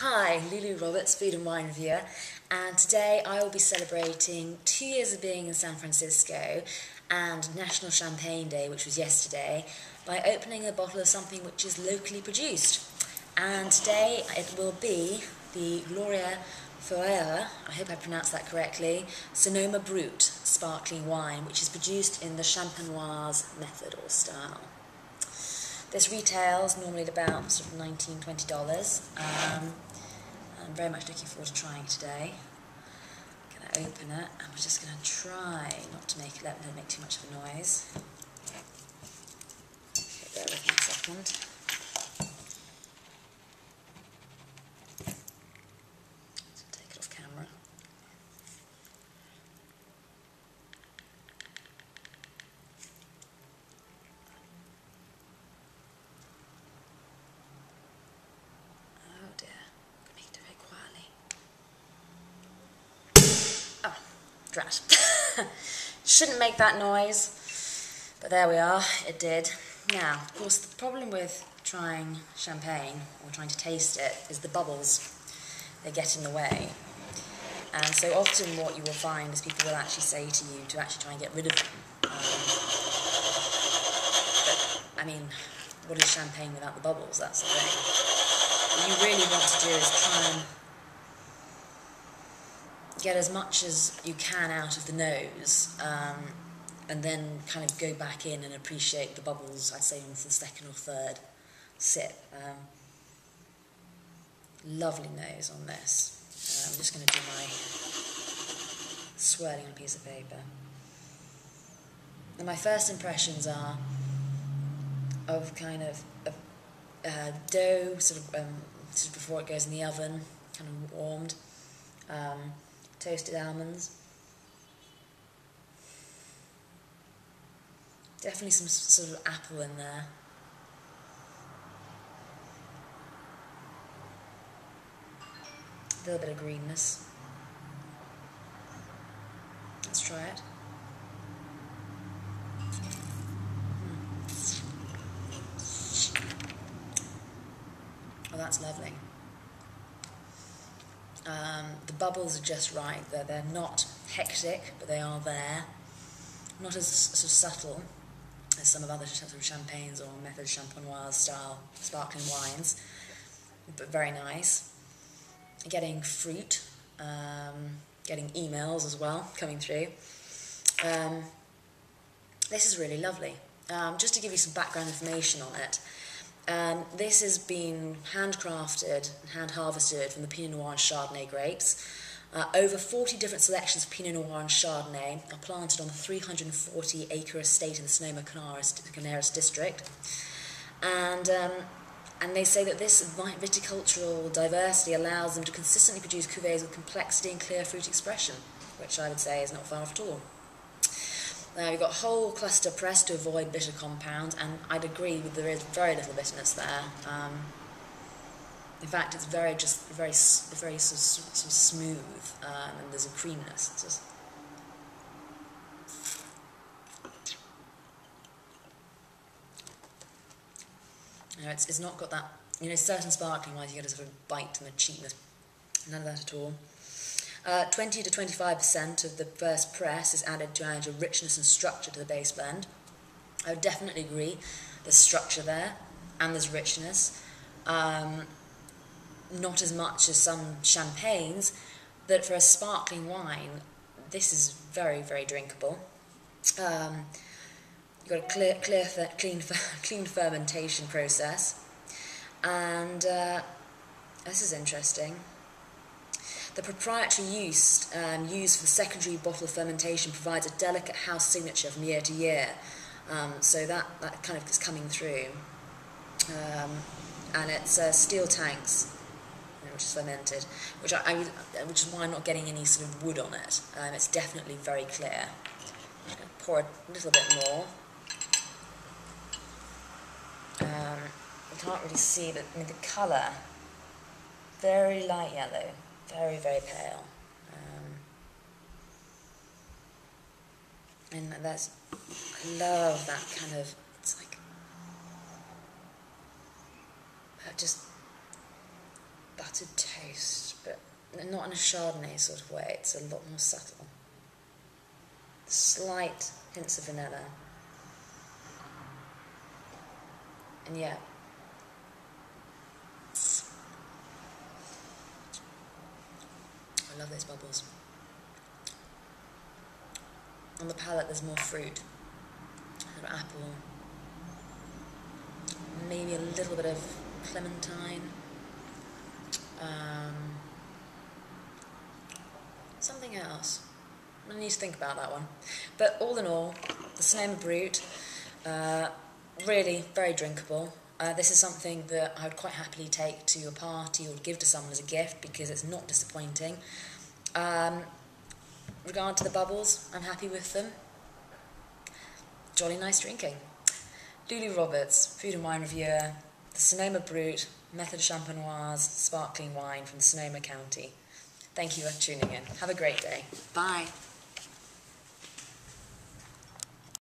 Hi, Lulu Roberts, food and wine reviewer, and today I will be celebrating 2 years of being in San Francisco and National Champagne Day, which was yesterday, by opening a bottle of something which is locally produced. And today it will be the Gloria Ferreira, I hope I pronounced that correctly, Sonoma Brut sparkling wine, which is produced in the Champenoise method or style. This retails normally at about sort of $19, $20. I'm very much looking forward to trying today. I'm going to open it and we're just going to try not to let it make too much of a noise. Okay, bear with me a second. So take it off camera. Oh dear, I'm going to do it quietly. Oh, drat. Shouldn't make that noise, but there we are, it did. Now, of course, the problem with trying champagne, or trying to taste it, is the bubbles. They get in the way. And so often what you will find is people will actually say to you to actually try and get rid of them. But, I mean, what is champagne without the bubbles? That's the thing. What you really want to do is try and get as much as you can out of the nose, and then kind of go back in and appreciate the bubbles, I'd say, on the second or third sip. Lovely nose on this. I'm just going to do my swirling on a piece of paper. And my first impressions are of kind of dough, sort of before it goes in the oven, kind of warmed, toasted almonds. Definitely some sort of apple in there. A little bit of greenness. Let's try it. Oh, that's lovely. The bubbles are just right. They're not hectic, but they are there. Not as sort of subtle as some of other sort of champagnes or method champenoise style sparkling wines, but very nice. Getting fruit, getting emails as well coming through. This is really lovely. Just to give you some background information on it, this has been handcrafted and hand-harvested from the Pinot Noir and Chardonnay grapes. Over 40 different selections of Pinot Noir and Chardonnay are planted on the 340-acre estate in the Sonoma-Canaris district. And they say that this viticultural diversity allows them to consistently produce cuvées with complexity and clear fruit expression, which I would say is not far off at all. We've got whole cluster pressed to avoid bitter compounds, and I'd agree with there is very little bitterness there. In fact, it's very sort of smooth, and there's a creaminess. It's just it's not got that, certain sparkling wines you get a sort of bite and a cheapness. None of that at all. 20 to 25% of the first press is added to add a richness and structure to the base blend. I would definitely agree. There's structure there, and there's richness. Not as much as some champagnes, but for a sparkling wine, this is very, very drinkable. You've got a clean fermentation process, and this is interesting. The proprietary yeast used for the secondary bottle of fermentation provides a delicate house signature from year to year, so that kind of is coming through. And it's steel tanks, which is fermented, which is why I'm not getting any sort of wood on it. It's definitely very clear. I'm going to pour a little bit more. You can't really see, but the colour, very light yellow, very, very pale. And I love that kind of, it's like, just buttered toast, but not in a Chardonnay sort of way. It's a lot more subtle. Slight hints of vanilla. And yeah. I love those bubbles. On the palate there's more fruit. An apple. Maybe a little bit of clementine. Something else. I need to think about that one. But all in all, the Sonoma Brut, really very drinkable. This is something that I would quite happily take to a party or give to someone as a gift because it's not disappointing. Regard to the bubbles, I'm happy with them. Jolly nice drinking. Lulu Roberts, food and wine reviewer, the Sonoma Brut, Method Champenoise, sparkling wine from Sonoma County. Thank you for tuning in. Have a great day. Bye.